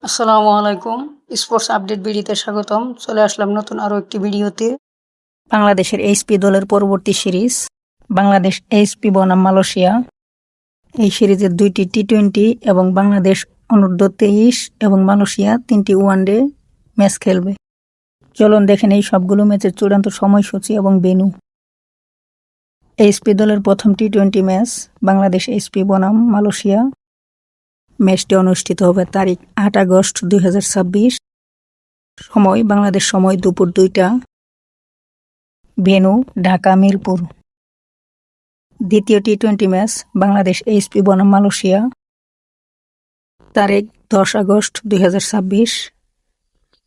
আসসালামু আলাইকুম। Sports update ভিডিওতে স্বাগতম। চলে আসলাম নতুন আরও একটি ভিডিওতে। বাংলাদেশের এইচপি দলের পরবর্তী সিরিজ বাংলাদেশ এইচপি বনাম মালয়েশিয়া। এই সিরিজের 2টি টি-20 এবং বাংলাদেশ অনূর্ধ্ব-23 এবং মালয়েশিয়া 3টি ওয়ানডে ম্যাচ খেলবে। চলুন দেখেন এই সবগুলো ম্যাচের চূড়ান্ত সময়সূচি এবং ভেন্যু। এইচপি দলের প্রথম টি-20 ম্যাচ বাংলাদেশ এইচপি বনাম মালয়েশিয়া। ম্যাচটি অনুষ্ঠিত হবে তারিখ 8 আগস্ট 2026, সময় বাংলাদেশ সময় দুপুর 2টা, ভেন্যু ঢাকা মিরপুর। দ্বিতীয় টি-20 ম্যাচ বাংলাদেশ এইচপি বনাম মালয়েশিয়া, তারিখ 10 আগস্ট 2026,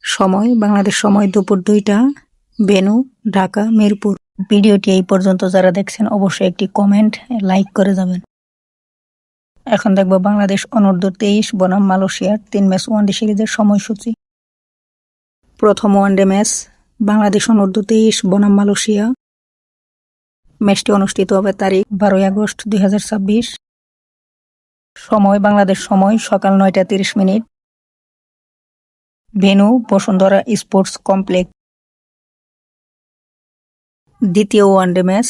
সময় বাংলাদেশ সময় দুপুর 2টা, ভেন্যু ঢাকা মিরপুর। ভিডিওটি এই পর্যন্ত যারা দেখছেন অবশ্যই একটি কমেন্ট লাইক করে যাবেন। এখন দেখব বাংলাদেশ অনূর্ধ্ব-23 বনাম মালয়েশিয়ার 3 ম্যাচ ওয়ানডে সিরিজের সময়সূচি। প্রথম ওয়ানডে ম্যাচ বাংলাদেশ অনূর্ধ্ব-23 বনাম মালয়েশিয়া। ম্যাচটি অনুষ্ঠিত হবে তারিখ 12 আগস্ট 2026, সময় বাংলাদেশ সময় সকাল 9টা 30 minute, venue Bashundhara sports complex. দ্বিতীয় ওয়ানডে ম্যাচ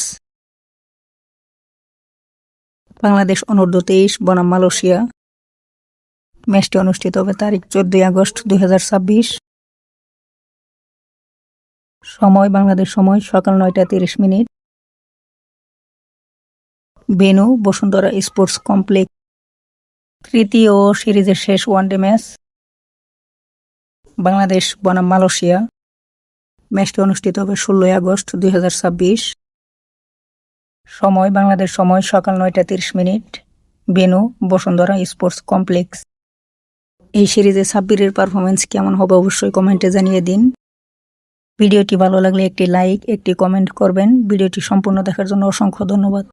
বাংলাদেশ অনূর্ধ্ব-23 বনাম মালয়েশিয়া। ম্যাচটি অনুষ্ঠিত হবে তারিখ 14 আগস্ট 2026, সময় বাংলাদেশ সময় সকাল 9টা 30 minute, venue Bashundhara sports complex. তৃতীয় সিরিজের শেষ ওয়ানডে ম্যাচ বাংলাদেশ বনাম মালয়েশিয়া। ম্যাচটি অনুষ্ঠিত হবে 16 আগস্ট 2026, সময় বাংলাদেশ সময় সকাল 9টা 30 minute, venue Bashundhara sports complex. এই সিরিজে সাব্বিরের পারফরমেন্স কেমন হবে অবশ্যই কমেন্টে জানিয়ে দিন। ভিডিওটি ভালো লাগলে একটি লাইক, একটি কমেন্ট করবেন। ভিডিওটি সম্পূর্ণ দেখার জন্য অসংখ্য ধন্যবাদ।